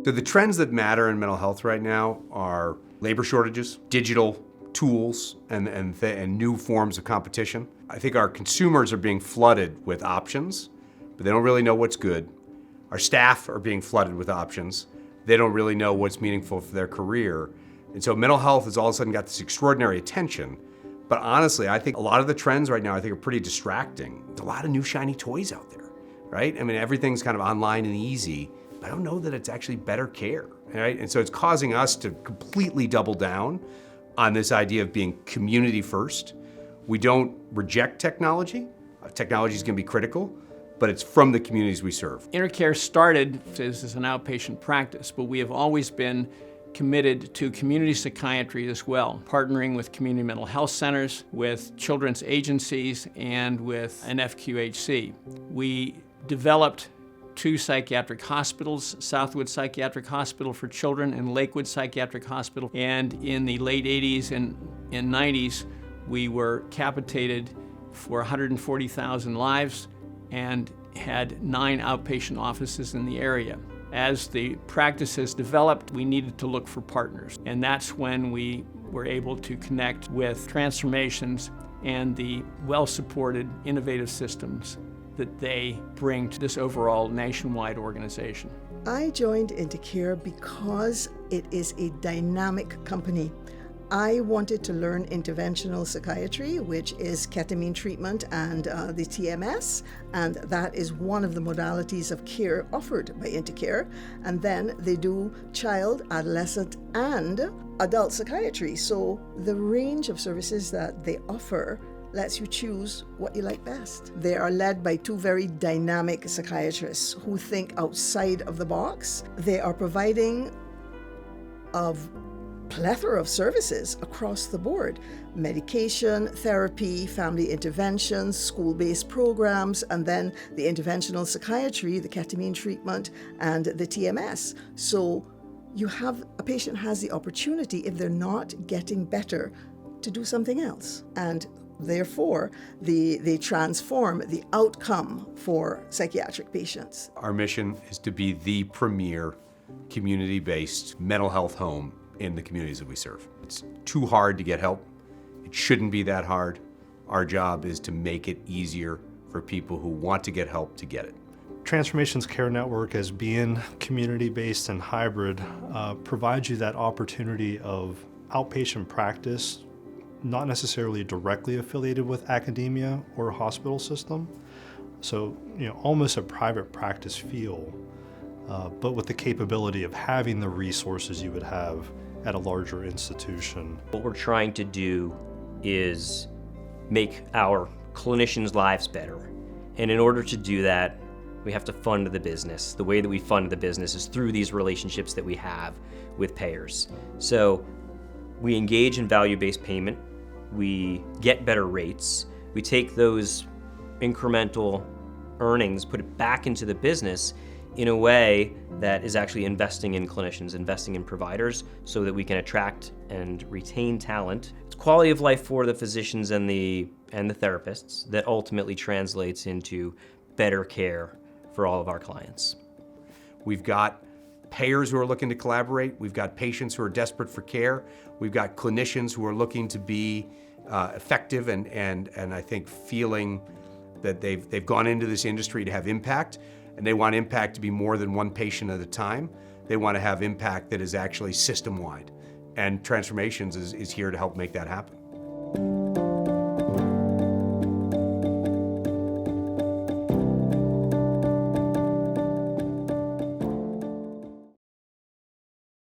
So the trends that matter in mental health right now are labor shortages, digital tools, and new forms of competition. I think our consumers are being flooded with options, but they don't really know what's good. Our staff are being flooded with options. They don't really know what's meaningful for their career. And so mental health has all of a sudden got this extraordinary attention. But honestly, I think a lot of the trends right now I think are pretty distracting. There's a lot of new shiny toys out there, right? I mean, everything's kind of online and easy. I don't know that it's actually better care, right? And so it's causing us to completely double down on this idea of being community first. We don't reject technology. Technology is going to be critical, but it's from the communities we serve. Intercare started as an outpatient practice, but we have always been committed to community psychiatry as well, partnering with community mental health centers, with children's agencies, and with an FQHC. We developed 2 psychiatric hospitals, Southwood Psychiatric Hospital for Children and Lakewood Psychiatric Hospital. And in the late 80s and 90s, we were capitated for 140,000 lives and had 9 outpatient offices in the area. As the practice has developed, we needed to look for partners. And that's when we were able to connect with Transformations and the well-supported innovative systems that they bring to this overall nationwide organization. I joined Intercare because it is a dynamic company. I wanted to learn interventional psychiatry, which is ketamine treatment and the TMS, and that is one of the modalities of care offered by Intercare. And then they do child, adolescent, and adult psychiatry. So the range of services that they offer lets you choose what you like best. They are led by 2 very dynamic psychiatrists who think outside of the box. They are providing a plethora of services across the board: medication, therapy, family interventions, school-based programs, and then the interventional psychiatry, the ketamine treatment, and the TMS. So a patient has the opportunity, if they're not getting better, to do something else. And therefore, they transform the outcome for psychiatric patients. Our mission is to be the premier community-based mental health home in the communities that we serve. It's too hard to get help. It shouldn't be that hard. Our job is to make it easier for people who want to get help to get it. Transformations Care Network, as being community-based and hybrid, provides you that opportunity of outpatient practice, not necessarily directly affiliated with academia or hospital system. So, almost a private practice feel, but with the capability of having the resources you would have at a larger institution. What we're trying to do is make our clinicians' lives better. And in order to do that, we have to fund the business. The way that we fund the business is through these relationships that we have with payers. So we engage in value-based payment. We get better rates. We take those incremental earnings, put it back into the business in a way that is actually investing in clinicians, investing in providers, so that we can attract and retain talent. It's quality of life for the physicians and the therapists that ultimately translates into better care for all of our clients. We've got payers who are looking to collaborate. We've got patients who are desperate for care. We've got clinicians who are looking to be effective and I think feeling that they've gone into this industry to have impact, and they want impact to be more than one patient at a time. They want to have impact that is actually system-wide, and Transformations is here to help make that happen.